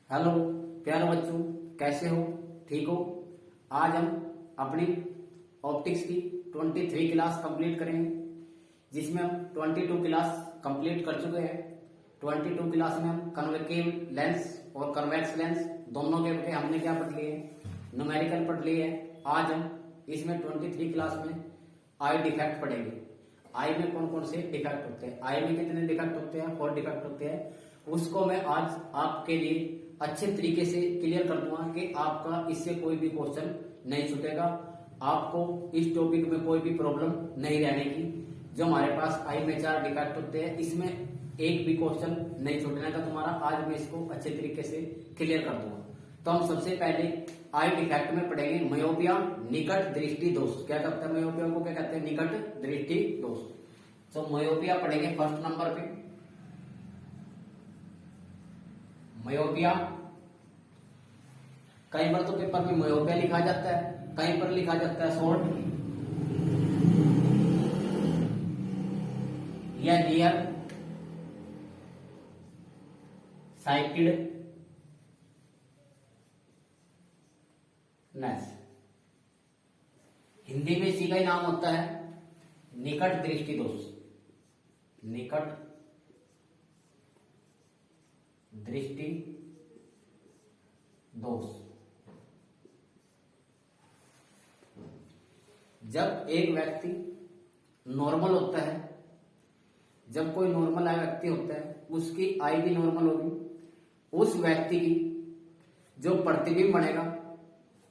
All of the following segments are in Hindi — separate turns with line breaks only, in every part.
हेलो प्यारे बच्चों, कैसे हो? ठीक हो? आज हम अपनी ऑप्टिक्स की 23 क्लास कंप्लीट करेंगे, जिसमें हम 22 क्लास कंप्लीट कर चुके हैं। 22 क्लास में हम कन्वेक्टिव लेंस और कन्वेक्स लेंस दोनों के बेटे हमने क्या पढ़ लिए हैं? न्यूमेरिकल पढ़ लिए हैं। आज हम इसमें 23 क्लास में आई डिफेक्ट पढ़ेंगे। आई में कौन कौन से डिफेक्ट होते हैं, आई में कितने डिफेक्ट होते हैं, 4 डिफेक्ट होते हैं, उसको मैं आज आपके लिए अच्छे तरीके से क्लियर कर दूंगा कि आपका इससे कोई भी क्वेश्चन नहीं छूटेगा। आपको इस टॉपिक में कोई भी प्रॉब्लम नहीं रहने की। जो हमारे पास आई में 4 डिफेक्ट होते हैं, इसमें एक भी क्वेश्चन नहीं छूटने का तुम्हारा। आज मैं इसको अच्छे तरीके से क्लियर कर दूंगा। तो हम सबसे पहले आई डिफेक्ट में पढ़ेंगे मायोपिया, निकट दृष्टि दोष। क्या कहते हैं मायोपिया को? क्या कहते हैं? निकट दृष्टि दोष। तो मायोपिया पढ़ेंगे फर्स्ट नंबर पे। मायोपिया, कई बार तो पेपर में मायोपिया लिखा जाता है, कहीं पर लिखा जाता है शॉर्ट या नियर साइटेडनेस। हिंदी में इसी का ही नाम होता है निकट दृष्टि दोष। निकट दृष्टि दोष। जब एक व्यक्ति नॉर्मल होता है, जब कोई नॉर्मल व्यक्ति होता है, उसकी आई भी नॉर्मल होगी। उस व्यक्ति की जो प्रतिबिंब बनेगा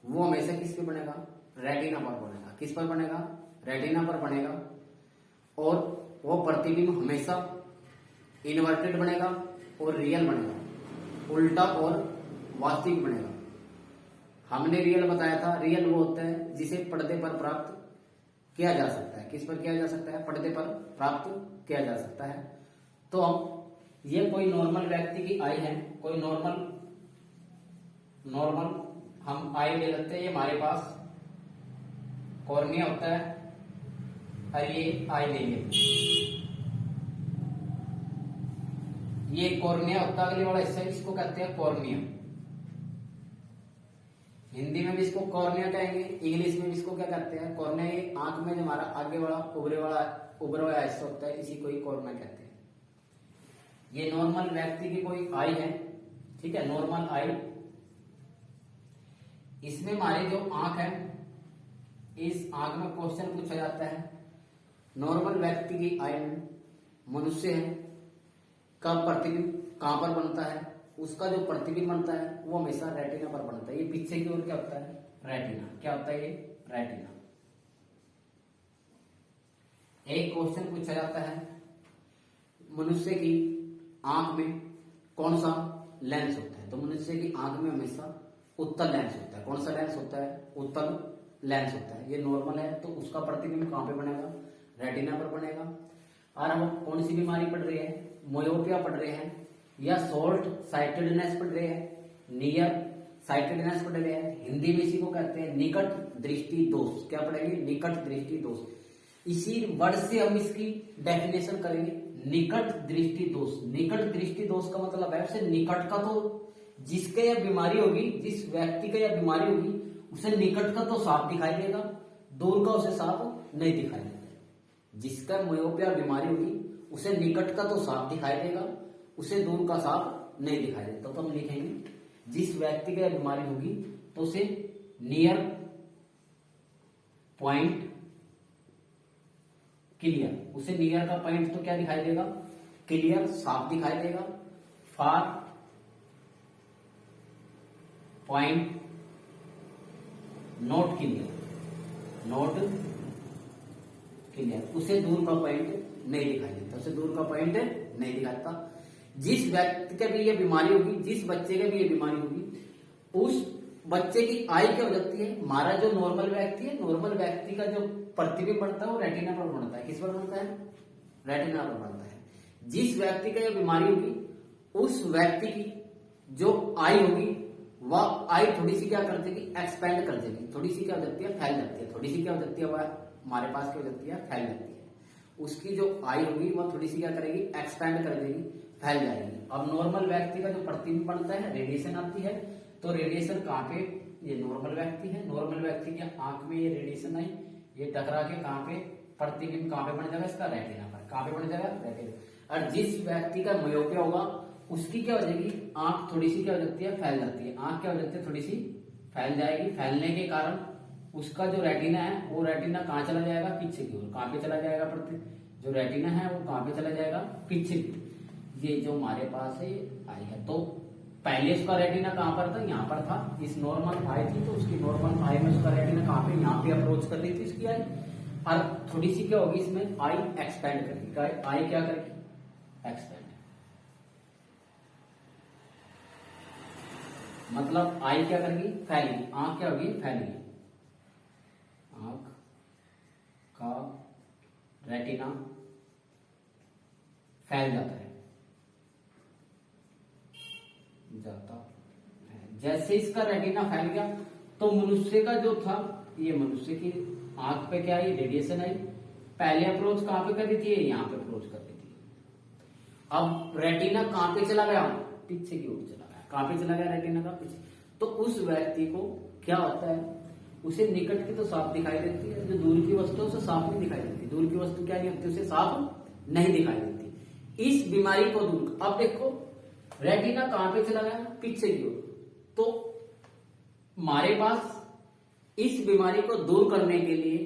वो हमेशा किस पे बनेगा? रेटिना पर बनेगा। किस पर बनेगा? रेटिना पर बनेगा। और वो प्रतिबिंब हमेशा इन्वर्टेड बनेगा और रियल बनेगा, उल्टा और वास्तविक बनेगा। हमने रियल बताया था। रियल वो होता है जिसे पर्दे पर प्राप्त किया जा सकता है। किस पर किया जा सकता है? पर्दे पर प्राप्त किया जा सकता है। तो अब ये कोई नॉर्मल व्यक्ति की आई है, कोई नॉर्मल हम आई ले लेते हैं। ये हमारे पास कॉर्निया होता है और ये आई लेंगे, ये कॉर्निया होता है। अगले वाला हिस्सा इसको कहते हैं कॉर्निया। हिंदी में भी इसको कॉर्निया कहेंगे, इंग्लिश में भी इसको क्या कहते हैं? कॉर्निया। ये आंख में जो हमारा आगे वाला उभरा हुआ हिस्सा होता है, इसी को ही कॉर्निया कहते हैं। ये नॉर्मल व्यक्ति की कोई आई है, ठीक है, नॉर्मल आई। इसमें हमारी जो आंख है, इस आंख में क्वेश्चन पूछा जाता है नॉर्मल व्यक्ति की आई में मनुष्य है का प्रतिबिंब कहां पर बनता है? उसका जो प्रतिबिंब बनता है वो हमेशा रेटिना पर बनता है। ये पीछे की ओर क्या होता है? रेटिना। क्या होता है ये? रेटिना। एक क्वेश्चन पूछा जाता है मनुष्य की आंख में कौन सा लेंस होता है? तो मनुष्य की आंख में हमेशा उत्तल लेंस होता है। कौन सा लेंस होता है? उत्तल लेंस होता है। ये नॉर्मल है तो उसका प्रतिबिंब कहां पे बनेगा? रेटिना पर बनेगा। और हम कौन सी बीमारी पढ़ रहे हैं? मायोपिया पढ़ रहे हैं, या शॉर्ट साइटेडनेस पढ़ रहे हैं, नियर साइटेडनेस पढ़ रहे हैं। हिंदी में इसी को कहते हैं निकट दृष्टि दोष। क्या पढ़ेंगे? निकट दृष्टि दोष। इसी वर्ड से हम इसकी डेफिनेशन करेंगे, निकट दृष्टि दोष। निकट दृष्टि दोष का मतलब है उसे निकट का तो जिसके यह बीमारी होगी, जिस व्यक्ति का यह बीमारी होगी, उसे निकट का तो साफ दिखाई देगा, दूर का उसे साफ नहीं दिखाई देगा। जिसका मायोपिया बीमारी होगी उसे निकट का तो साफ दिखाई देगा, उसे दूर का साफ नहीं दिखाई देता। तो हम लिखेंगे जिस व्यक्ति का बीमारी होगी तो उसे नियर पॉइंट क्लियर, उसे नियर का पॉइंट तो क्या दिखाई देगा? क्लियर, साफ दिखाई देगा। Far point not clear, not clear, उसे दूर का पॉइंट नहीं दिखाई देता, उसे दूर का पॉइंट नहीं दिखाता। जिस व्यक्ति के भी ये बीमारी होगी, जिस बच्चे के भी ये बीमारी होगी, उस बच्चे की आई क्या हो जाती है? हमारा जो नॉर्मल व्यक्ति है, नॉर्मल व्यक्ति का जो प्रतिबिंब बनता है वो रेटिना पर बनता है। किस पर बनता है? रेटिना पर बनता है। जिस व्यक्ति का ये बीमारी होगी उस व्यक्ति की जो आई होगी वह आई थोड़ी सी क्या कर देगी? एक्सपेंड कर देगी। थोड़ी सी क्या हो जाती है? फैल जाती है। थोड़ी सी क्या हो जाती है? वह हमारे पास क्या हो जाती है? फैल जाती है। उसकी जो आई होगी वह थोड़ी सी क्या करेगी? एक्सपेंड कर देगी। फैल जाएगी। अब नॉर्मल व्यक्ति का जो प्रतिबिंब बनता है, रेडिएशन आती है, तो रेडिएशन कहाँ पे, ये नॉर्मल व्यक्ति है, नॉर्मल व्यक्ति के आंख में ये रेडिएशन आई, ये टकरा के कहाँ पे, प्रतिबिंब कहाँ पे बन जाएगा, इसका रेटिना पर। कहाँ पे बन जाएगा, रेटिना। और जिस व्यक्ति का मायोपिया होगा उसकी क्या हो जाएगी, आंख थोड़ी सी क्या हो जाती है, फैल जाती है। आंख क्या हो जाती है, थोड़ी सी फैल जाएगी। फैलने के कारण उसका जो रेटिना है वो रेटिना कहाँ चला जाएगा, पीछे की ओर। कहाँ पे चला जाएगा, जो रेटिना है वो कहाँ पे चला जाएगा, पीछे की। ये जो हमारे पास है ये आई है, तो पहले उसका रेटिना कहाँ पर था, यहाँ पर था। इस नॉर्मल आई थी तो उसकी नॉर्मल आई में उसका रेटिना कहाँ पे, यहाँ पे अप्रोच कर रही थी इसकी आई। और थोड़ी सी क्या होगी इसमें, आई एक्सपेंड करेगी। आई क्या करेगी, एक्सपेंड। मतलब आई क्या करेगी, फैलेगी। आंख क्या होगी, फैलेगी। आंख का रेटिना फैल जाता है, जैसे इसका रेटिना फैल गया तो मनुष्य का जो था, ये मनुष्य की आंख पे क्या आई, रेडिएशन आई। पहले अप्रोच कहां पे कर रही थी, यहां पे अप्रोच कर रही थी। अब रेटिना कहां पे चला गया, पीछे की ओर चला गया। कहां पे चला गया, रेटिना का पीछे। तो उस व्यक्ति को क्या होता है, उसे निकट की तो साफ दिखाई देती है, जो दूर की वस्तु उसे साफ नहीं दिखाई देती। दूर की वस्तु क्या नहीं होती, उसे साफ नहीं दिखाई देती। इस बीमारी को दूर, अब देखो रेटिना कहां पे चला गया, पीछे की ओर। तो हमारे पास इस बीमारी को दूर करने के लिए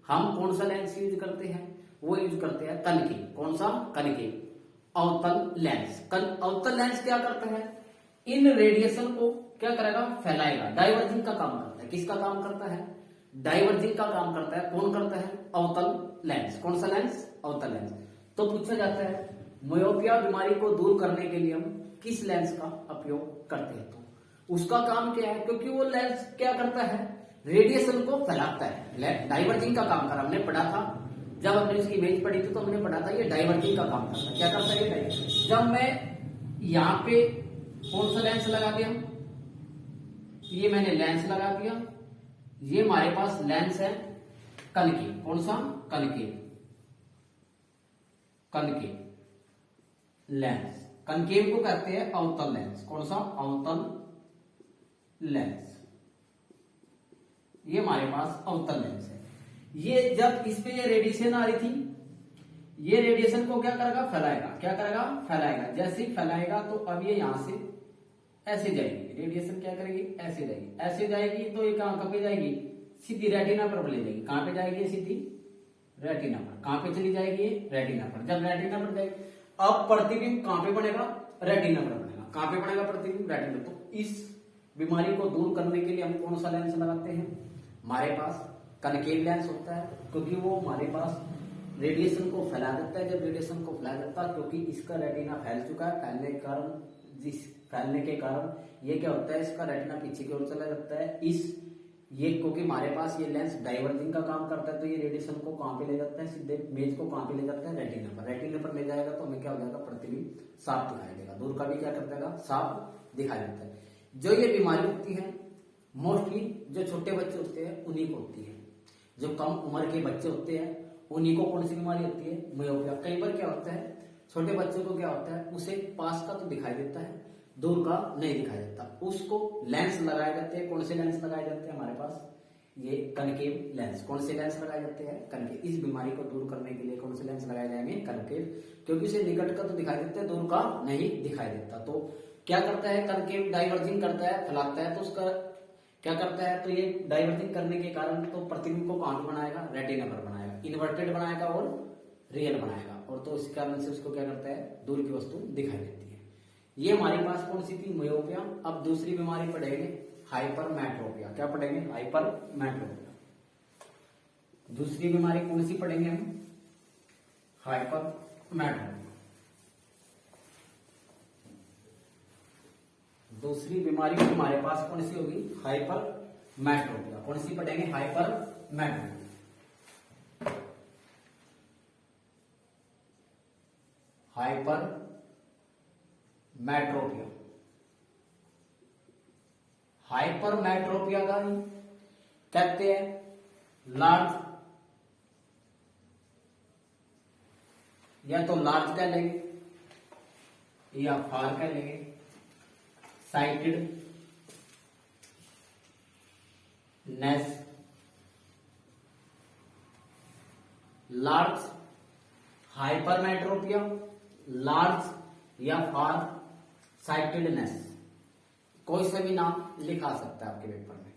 हम कौन सा लेंस यूज करते हैं, वो यूज करते हैं कनकेव। कौन सा, कनकेव अवतल लेंस। अवतल लेंस क्या करता है, इन रेडिएशन को क्या करेगा, फैलाएगा। डाइवर्जिंग का काम करता है। किसका काम करता है, डाइवर्जिंग का काम करता है। कौन करता है, अवतल लेंस। कौन सा लेंस, अवतल लेंस। तो पूछा जाता है मायोपिया बीमारी को दूर करने के लिए हम किस लेंस का उपयोग करते हैं, तो उसका काम क्या है, क्योंकि वो लेंस क्या करता है, रेडिएशन को फैलाता है। डाइवर्जिंग का काम कर, हमने पढ़ा था जब हमने इसकी इमेज पढ़ी थी, तो हमने पढ़ा था ये डाइवर्जिंग का काम करता है। क्या करता है ये, जब मैं यहाँ पे कौन सा लेंस लगा दिया, ये मैंने लेंस लगा दिया, ये हमारे पास लेंस है कनकेव। कौन सा, कनकेव, कनकेव लेंस। कनकेव को कहते हैं अवतल लेंस। कौन सा, अवतल लेंस। ये हमारे पास अवतल लेंस है। ये जब इस पे ये रेडिएशन आ रही थी, ये रेडिएशन को क्या करेगा, फैलाएगा। क्या करेगा, फैलाएगा। जैसे ही फैलाएगा तो अब ये यहां से ऐसे जाएगी, रेडिएशन क्या करेगी, ऐसे जाएगी। ऐसे जाएगी तो ये कहां पे जाएगी, सीधी रेटिना पर ले जाएगी। कहां पे जाएगी, सीधी रेटिना पर। कहां पे चली जाएगी, रेटिना पर। जब रेटिना पर जाएगी, अब प्रतिबिंब कहां पे बनेगा, रेटिना पर बनेगा। कहां पे बनेगा प्रतिबिंब, रेटिना। तो इस बीमारी को दूर करने के लिए हम कौन सा लेंस लगाते हैं, हमारे पास कनकेव लेंस होता है, क्योंकि वो हमारे पास रेडिएशन को फैला देता है। जब रेडिएशन को फैला देता है, क्योंकि इसका रेटिना फैल चुका है, फैलने के कारण, जिस फैलने के कारण ये क्या होता है, इसका रेटिना पीछे की ओर चला जाता है। ये क्योंकि हमारे पास ये लेंस डाइवर्जिंग का काम करता है, तो ये रेडिएशन को कहां पे ले जाता है, सीधे इमेज को कहां पे ले जाता है, रेटिना पर। रेटिना पर ले जाएगा तो हमें क्या हो जाएगा, प्रतिबिंब साफ दिखाई देगा। दूर का भी क्या कर देगा, साफ दिखाई देता है। जो ये बीमारी होती है मोस्टली जो छोटे बच्चे होते हैं उन्हीं को होती है। जो कम उम्र के बच्चे होते हैं उन्हीं को कौन सी बीमारी होती है, मायोपिया। कई बार क्या होता है, छोटे बच्चों को क्या होता है, उसे पास का तो दिखाई देता है, दूर का नहीं दिखाई देता। उसको लेंस लगाए जाते हैं। कौन से लेंस लगाए जाते हैं हमारे पास, ये कनकेव लेंस। कौन से लेंस लगाए जाते हैं, कनकेव। इस बीमारी को दूर करने के लिए कौन से लेंस लगाए जाएंगे, कनकेव, क्योंकि उसे निकट का तो दिखाई देता है, दूर का नहीं दिखाई देता। तो क्या करता है, कनकेव डाइवर्जिंग करता है, फैलाता है, तो उसका क्या करता है, तो ये डाइवर्जिंग करने के कारण तो प्रतिबिंब को कहां बनाएगा, रेटिना पर बनाएगा। इन्वर्टेड बनाएगा और रियल बनाएगा, और तो इस कारण से उसको क्या करता है, दूर की वस्तु दिखाई देती है। ये हमारे पास कौन सी थी, मायोपिया। अब दूसरी बीमारी पढ़ेंगे हाइपरमेट्रोपिया। क्या पढ़ेंगे, हाइपरमेट्रोपिया। दूसरी बीमारी कौन सी पढ़ेंगे हम, हाइपरमेट्रोपिया। दूसरी बीमारी हमारे पास कौन सी होगी, हाइपरमेट्रोपिया। कौन सी पढ़ेंगे, हाइपरमेट्रोपिया। हाइपरमेट्रोपिया। हाइपरमेट्रोपिया का कहते हैं लार्ज, या तो लार्ज कह लेंगे, या फार कह लेंगे, साइटेड नेस, लार्ज हाइपरमेट्रोपिया, लार्ज या फार साइटेडनेस, कोई सा भी नाम लिखा सकता है आपके पेपर में।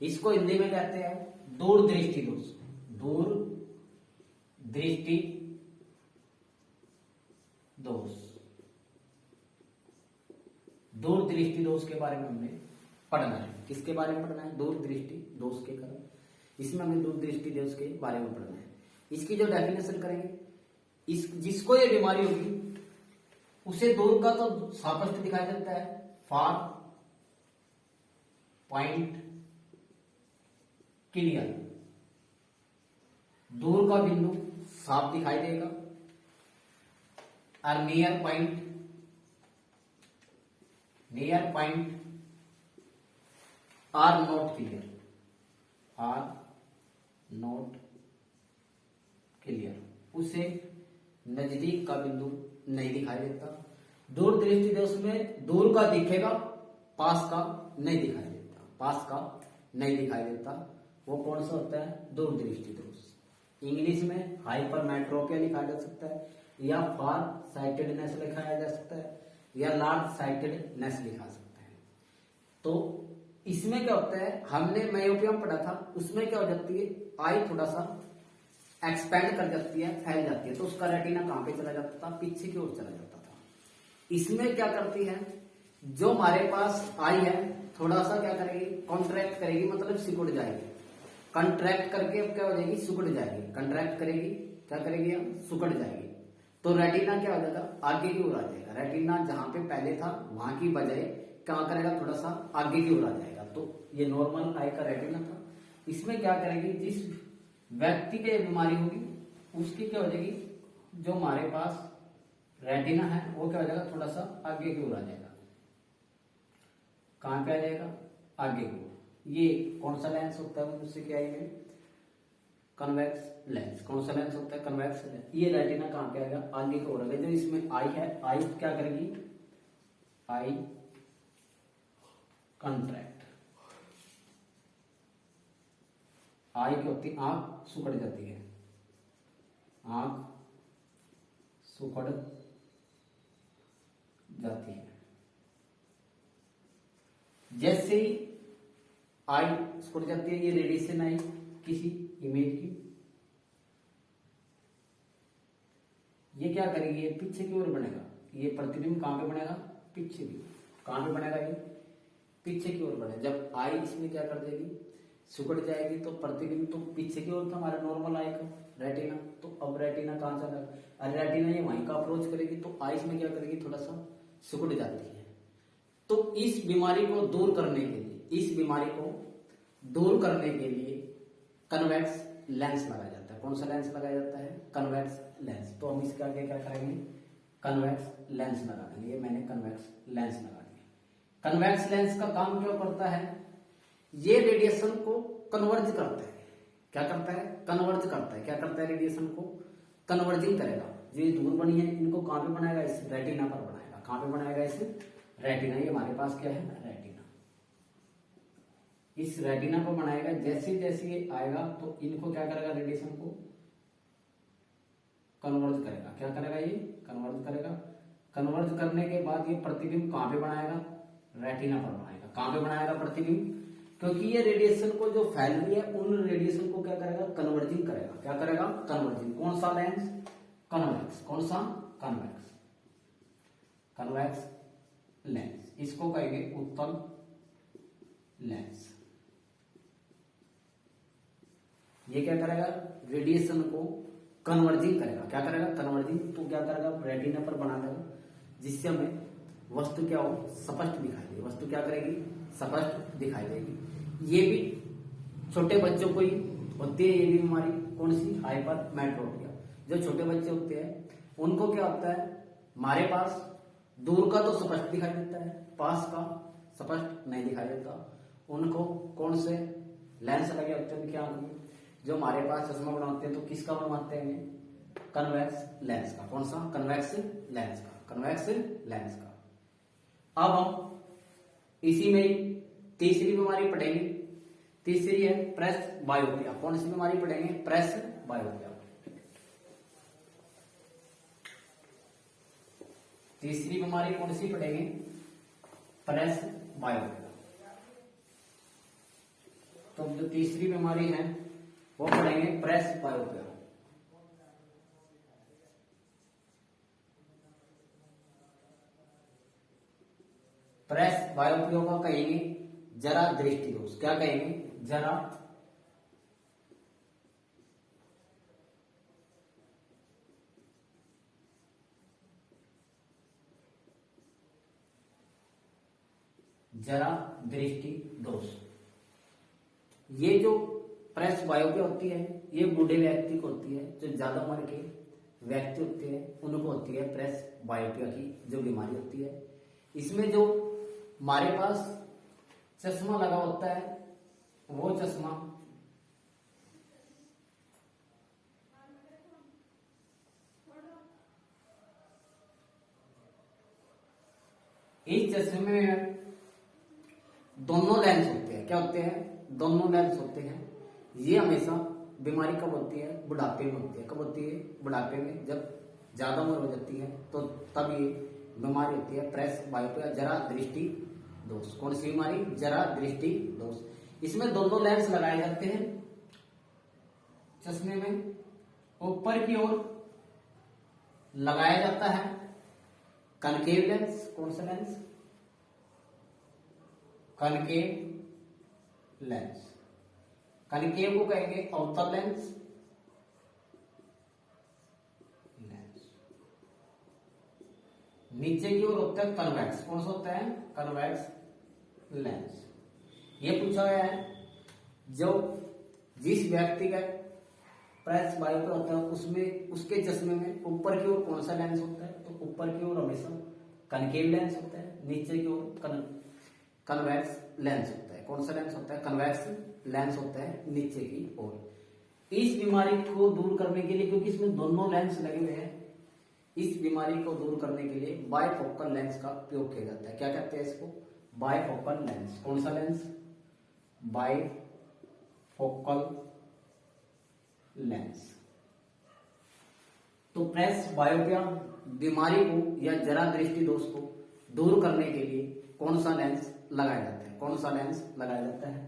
इसको हिंदी में कहते हैं दूर दृष्टि दोष। दूर दृष्टि दोष, दूर दृष्टि दोष के बारे में हमने पढ़ना है। किसके बारे में पढ़ना है? दूर दृष्टि दोष के कारण, इसमें हमें दूर दृष्टि दोष के बारे में पढ़ना है। इसकी जो डेफिनेशन करेंगे, इस जिसको ये बीमारी होगी उसे दूर का तो स्पष्ट दिखाई देता है, फार पॉइंट क्लियर, दूर का बिंदु साफ दिखाई देगा, और near point are not clear, are not clear, उसे नजदीक का बिंदु नहीं दिखाई देता। दूर दृष्टि दोष में दूर का दिखेगा, पास का नहीं दिखाई देता, पास का नहीं दिखाई देता। वो कौन सा होता है? दूर दृष्टि दोष। इंग्लिश में हाइपरमेट्रोपिया लिखा जा सकता है, या फार साइटेडनेस लिखाया जा सकता है, या लार्ज साइटेडनेस लिखा सकता है। तो इसमें क्या होता है, हमने मायोपिया पढ़ा था, उसमें क्या हो जाती है, आई थोड़ा सा एक्सपेंड कर जाती है, फैल जाती है, तो उसका रेटिना कहां पे चला जाता था? पीछे की ओर चला जाता था। इसमें क्या करती है, जो हमारे पास आई है थोड़ा सा क्या करेगी, कॉन्ट्रैक्ट करेगी, मतलब सिकुड़ जाएगी। कंट्रैक्ट करके अब क्या हो जाएगी, सिकुड़ जाएगी। कंट्रैक्ट करेगी, क्या करेगी, सिकुड़ जाएगी। तो रेटिना क्या हो जाएगा, आगे की ओर आ जाएगा। रेटिना जहां पे पहले था वहां की बजाय क्या करेगा, थोड़ा सा आगे की ओर आ जाएगा। तो ये नॉर्मल आई का रेटिना था। इसमें क्या करेगी, जिस व्यक्ति की बीमारी होगी उसकी क्या हो जाएगी, जो हमारे पास रेटिना है वो क्या हो जाएगा, थोड़ा सा आगे की ओर आ जाएगा। कहां पे आ जाएगा, आगे की ओर। ये कौन सा लेंस होता है, उससे क्या है, कन्वेक्स लेंस। कौन सा लेंस होता है, कन्वेक्स लेंस। ये रेटिना कहां पे आएगा, आगे की ओर आएगा। जो इसमें आई है, आई क्या करेगी, आई कंट्रैक्ट, आई क्या होती है, आंख सुकड़ जाती है, आंख सुकड़ जाती है। जैसे ही आई सुकड़ जाती है, ये रेडिएशन आई किसी इमेज की, ये क्या करेगी, ये पीछे की ओर बनेगा। ये प्रतिबिंब कहां पे बनेगा, पीछे की। कहां पे बनेगा, ये पीछे की ओर बनेगा। जब आई इसमें क्या कर देगी, सिकुड़ जाएगी, तो प्रतिबिंब तो पीछे की ओर था हमारा नॉर्मल आई का रेटिना। तो अब रेटिना कहां चला, अरे रेटिना ये वहीं का अप्रोच करेगी, तो आई इसमें क्या करेगी, थोड़ा सा सिकुड़ जाती है। तो इस बीमारी को दूर करने के लिए, इस बीमारी को दूर करने के लिए कन्वेक्स लेंस लगाया जाता है। कौन सा लेंस लगाया जाता है, कन्वेक्स लेंस। तो हम इसके आगे क्या करेंगे, कन्वेक्स लेंस लगा देंगे। ये मैंने कन्वेक्स लेंस लगा दिया। कन्वेक्स लेंस का काम क्या करता है, ये रेडिएशन को कन्वर्ज करता है। क्या करता है, कन्वर्ज करता है। क्या करता है, रेडिएशन को कन्वर्जिंग करेगा। ये दूर बनी है, इनको कहां पे बनाएगा, इस रेटिना पर बनाएगा। कहां पे बनाएगा, इस रेटिना। ये हमारे पास क्या है, रेटिना। इस रेटिना को बनाएगा। जैसे जैसे ये आएगा तो इनको क्या करेगा, रेडिएशन को कन्वर्ज करेगा। क्या करेगा, ये कन्वर्ज करेगा। कन्वर्ज करने के बाद ये प्रतिबिंब कहां पे बनाएगा, रेटिना पर बनाएगा। कहां पे बनाएगा प्रतिबिंब, क्योंकि ये रेडिएशन को जो फैल रही है उन रेडिएशन को क्या करेगा, कन्वर्जिंग करेगा। क्या करेगा, कन्वर्जिंग। कौन सा लेंस, कन्वेक्स। कौन सा, कन्वेक्स। कन्वेक्स लेंस, इसको कहेंगे उत्तल लेंस। ये क्या करेगा, रेडिएशन को कन्वर्जिंग करेगा। क्या करेगा, कन्वर्जिंग। तो क्या करेगा, रेटिना पर बना देगा, जिससे हमें वस्तु क्या हो, स्पष्ट दिखाई देगी। वस्तु क्या करेगी, स्पष्ट दिखाई देगी। ये भी छोटे बच्चों को ही होती है ये भी बीमारी। कौन सी, हाइपरमेट्रोपिया। जो छोटे बच्चे होते हैं उनको क्या होता है, हमारे पास दूर का तो स्पष्ट दिखाई देता है, पास का स्पष्ट नहीं दिखाई देता। उनको कौन से लेंस लगे होते हैं उनकी आंख में। जो हमारे पास चश्मा बनाते हैं तो किसका बनवाते हैं, कन्वेक्स लेंस का। कौन सा, कन्वेक्स लेंस का। कन्वेक्स लेंस का। अब हम इसी में ही तीसरी बीमारी पढ़ेंगे। तीसरी है प्रेस बायोपिया। कौन सी बीमारी पढ़ेंगे? प्रेस बायोपिया। तीसरी बीमारी कौन सी पढ़ेंगे? प्रेस बायोपिया। तो जो तीसरी बीमारी है वो पढ़ेंगे प्रेस बायोपिया। प्रेस बायोपिया का कहेंगे जरा दृष्टि दोष। क्या कहेंगे? जरा दृष्टि दोष। ये जो प्रेस बायोपिया होती है ये बूढ़े व्यक्ति को होती है, जो ज्यादा उम्र के व्यक्ति होते हैं उनको होती है प्रेस बायोपिया की जो बीमारी होती है। इसमें जो हमारे पास चश्मा लगा होता है वो चश्मा इस चश्मे में दोनों लेंस होते हैं। क्या होते हैं? दोनों लेंस होते हैं। ये हमेशा बीमारी कब होती है? बुढ़ापे में होती है। कब होती है? बुढ़ापे में, जब ज्यादा उम्र हो जाती है तो तब ये बीमारी होती है प्रेस बायोपिया, जरा दृष्टि दोष। कौन सी बीमारी? जरा दृष्टि दोष। इसमें दोनों लेंस लगाए जाते हैं चश्मे में। ऊपर की ओर लगाया जाता है कनकेव लेंस। कौन सा लेंस? Concave lens. कनकेव को कहेंगे अवतल लेंस। नीचे की ओर होता है कन्वेक्स। कौन सा होता है? Convex lens. ये पूछा गया है जो जिस व्यक्ति का प्रेस बायोपिया होता है उसमें उसके चश्मे में ऊपर की ओर कौन सा लेंस होता है? तो ऊपर की ओर हमेशा कनकेव लेंस होता है, नीचे की ओर कन्वेक्स लेंस होता है। कौन सा लेंस होता है? कन्वेक्स लेंस होता है नीचे की ओर। इस बीमारी को दूर करने के लिए, क्योंकि इसमें दोनों लेंस लगे हुए हैं, इस बीमारी को दूर करने के लिए बायफोकल लेंस का उपयोग किया जाता है। क्या कहते हैं इसको? Bifocal lens. कौन सा लेंस? Bifocal lens. तो प्रेस बायोपिया बीमारी को या जरा दृष्टि दोष को दूर करने के लिए कौन सा लेंस लगाया जाता है? कौन सा लेंस लगाया जाता है?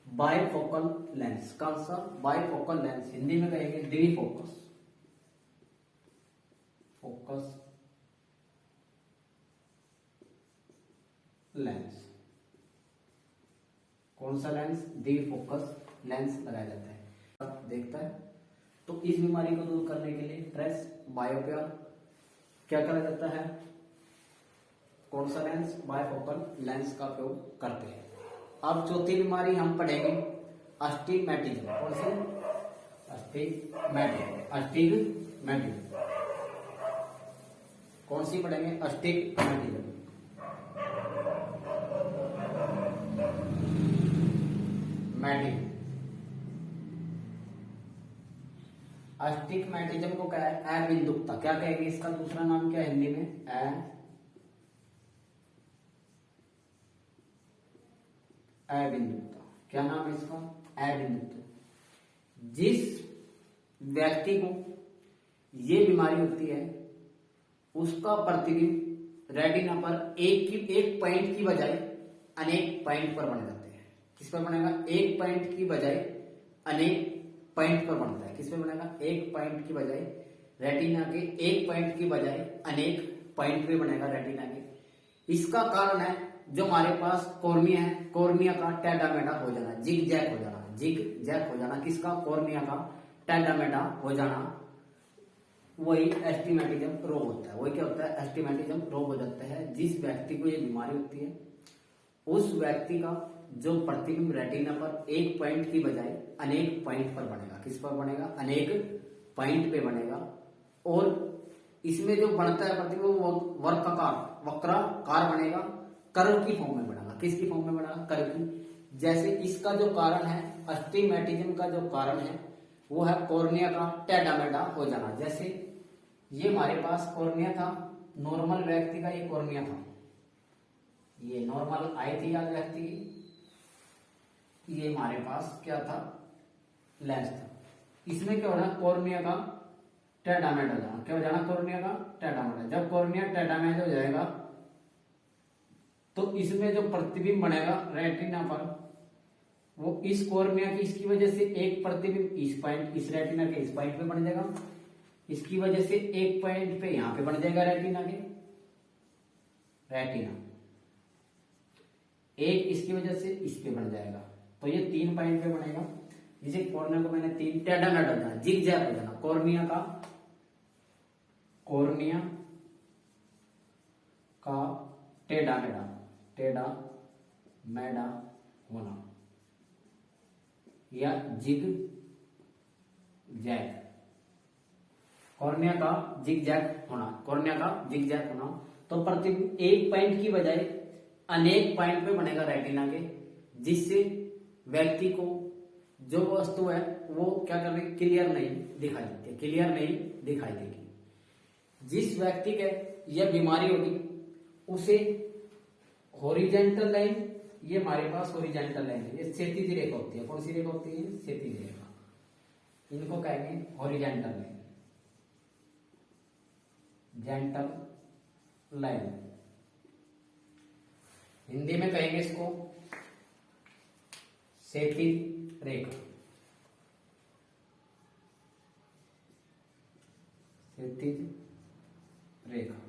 Bifocal lens. कौन सा? Bifocal lens. हिंदी में कहेंगे द्विफोकस फोकस लेंस। कौन सा लेंस? द्विफोकस लेंस लगाया जाता है। देखता है तो इस बीमारी को दूर करने के लिए प्रेस बायोपिया क्या करा जाता है? कौन सा लेंस? बायफोकल लेंस का उपयोग करते हैं। अब चौथी बीमारी हम पढ़ेंगे अस्टिग्मैटिज्म। कौन सी? अस्टिग्मैटिज्म। कौन सी पढ़ेंगे? अस्टिग्मैटिज्म। अस्टिग्मैटिज्म को क्या है? अबिंदुकता। क्या कहेंगे इसका दूसरा नाम? क्या हिंदी में? अबिंदुकता। क्या नाम है इसका? अबिंदुकता। जिस व्यक्ति को ये बीमारी होती है उसका प्रतिबिंब रेटिना पर एक पॉइंट की बजाय अनेक पॉइंट पर बन जाते हैं। किस पर बनेगा? एक पॉइंट की बजाय अनेक पॉइंट पर बनता है। किस पे बनेगा? एक पॉइंट की बजाय रेटिना के एक पॉइंट की बजाय अनेक पॉइंट पे बनेगा रेटिना के। इसका कारण है जो हमारे पास कॉर्निया है, कॉर्निया का टेढ़ा मेढ़ा हो जाना, जिग जैग हो जाना। जिग जैग हो जाना किसका? कॉर्निया का टेढ़ा मेढ़ा हो जाना, वही एस्टिग्मैटिज्म रोग होता है। वही क्या होता है? एस्टिग्मैटिज्म रोग हो जाता है। जिस व्यक्ति को ये बीमारी होती है उस व्यक्ति का जो प्रतिबिंब रेटिना पर एक पॉइंट की बजाय अनेक पॉइंट पर बनेगा। किस पर बनेगा? अनेक पॉइंट पे बनेगा। और इसमें जो बनता है प्रतिबिंब वो वक्राकार बनेगा, कर्व की फॉर्म में बनेगा। किसकी फॉर्म में बनेगा? कर्व की। जैसे इसका जो कारण है, अस्टिग्मैटिज्म का जो कारण है वो है कॉर्निया का टेढ़ा मेढ़ा हो जाना। जैसे ये हमारे पास कॉर्निया था, नॉर्मल व्यक्ति का ये कॉर्निया था, ये नॉर्मल आई थी आज व्यक्ति की, ये हमारे पास क्या था, लेंस था। इसमें क्या होना, कॉर्निया का टेढ़ा मेढ़ हो जाना। क्या हो जाना, कॉर्निया का टेढ़ा मेढ़। जब कॉर्निया टेढ़ा मेढ़ हो जाएगा तो इसमें जो प्रतिबिंब बनेगा रेटिना पर, वो इस कॉर्निया की, इसकी वजह से एक प्रतिबिंब इस पॉइंट, इस रेटिना के इस पॉइंट पे बन जाएगा, इसकी वजह से एक पॉइंट पे यहां पे बन जाएगा रेटिना के, रेटिना एक इसकी वजह से इस पे बन जाएगा। तो ये 3 पॉइंट पे बनेगा। इसे कॉर्निया को मैंने 3 टेढ़ा मेढ़ हो जाना, जिग जैग हो जाना, कॉर्निया का टेढ़ा मेढ़ा होना या जिग जैग, कॉर्निया का जिग जैग होना, कॉर्निया का जिग जैग होना। तो प्रतिबिंब एक पॉइंट की बजाय अनेक पॉइंट पे बनेगा रेटिना के, जिससे व्यक्ति को जो वस्तु है वो क्या कर रही, क्लियर नहीं दिखाई देती, क्लियर नहीं दिखाई देगी। जिस व्यक्ति के यह बीमारी होगी उसे हॉरिजेंटल लाइन, ये हमारे पास हॉरिजेंटल लाइन है, ये क्षैतिज रेखा होती है। कौन सी रेखा होती है, क्षैतिज रेखा, इनको कहेंगे horizontal line, gentle line, Hindi में कहेंगे इसको क्षैतिज रेखा, क्षैतिज रेखा।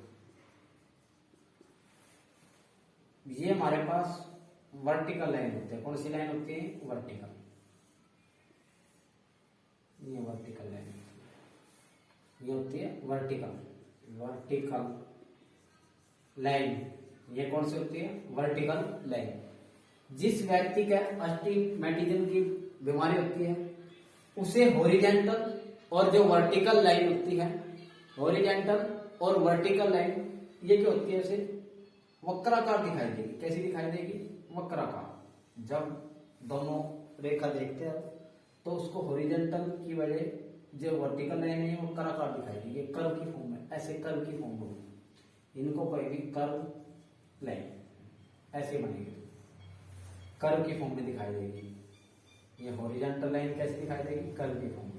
ये हमारे पास वर्टिकल लाइन होती है। कौन सी लाइन होती है, वर्टिकल, ये वर्टिकल लाइन ये होती है वर्टिकल लाइन। ये कौन सी होती है, वर्टिकल लाइन। जिस व्यक्ति का अस्टिमेटिज्म की बीमारी होती है उसे हॉरिजेंटल और जो वर्टिकल लाइन होती है, हॉरिजेंटल और वर्टिकल लाइन, ये क्या होती है, उसे वक्राकार दिखाई देगी। कैसी दिखाई देगी, वक्राकार। जब दोनों रेखा देखते हैं तो उसको हॉरिजेंटल की बजाय जो वर्टिकल लाइन है वो वक्राकार दिखाई देगी, कर्व की फॉर्म में, ऐसे कर्व की फॉर्म होगी, इनको कहेगी कर्व लाइन, ऐसे बनेगी, कर्व की फॉर्म में दिखाई देगी। ये हॉरिजेंटल लाइन कैसे दिखाई देगी, कर्व की फॉर्म में।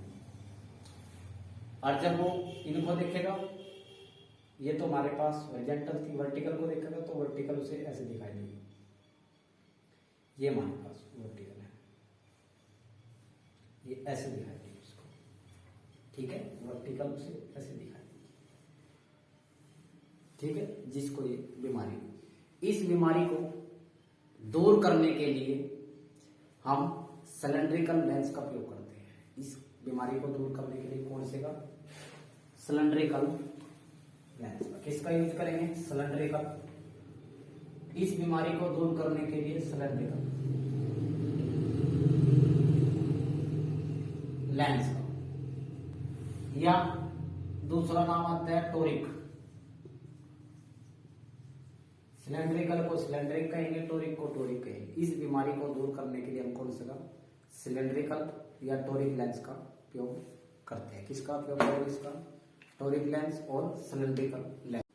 और जब वो इनको देखेगा, ये तो हमारे पास हॉरिजेंटल थी, वर्टिकल को देखेगा तो वर्टिकल उसे ऐसे दिखाई देगी, ये हमारे पास वर्टिकल है, ये ऐसे दिखाई देगी उसको, ठीक है, वर्टिकल उसे ऐसे दिखाई देगी, ठीक है। जिसको ये बीमारी, इस बीमारी को दूर करने के लिए हम सिलेंड्रिकल लेंस का प्रयोग करते हैं। इस बीमारी को दूर करने के लिए कौन से का, सिलेंड्रिकल लेंस का। किसका यूज करेंगे, सिलेंड्रिकल। इस बीमारी को दूर करने के लिए सिलेंड्रिकल लेंस का, या दूसरा नाम आता है टोरिक। सिलेंड्रिकल को सिलेंड्रिक कहेंगे, टोरिक को टोरिक कहेंगे। इस बीमारी को दूर करने के लिए हम कौन सा, सिलेंड्रिकल या टोरिक लेंस का उपयोग करते हैं। किसका उपयोग करेंगे, इसका टोरिक लेंस और सिलेंड्रिकल लेंस।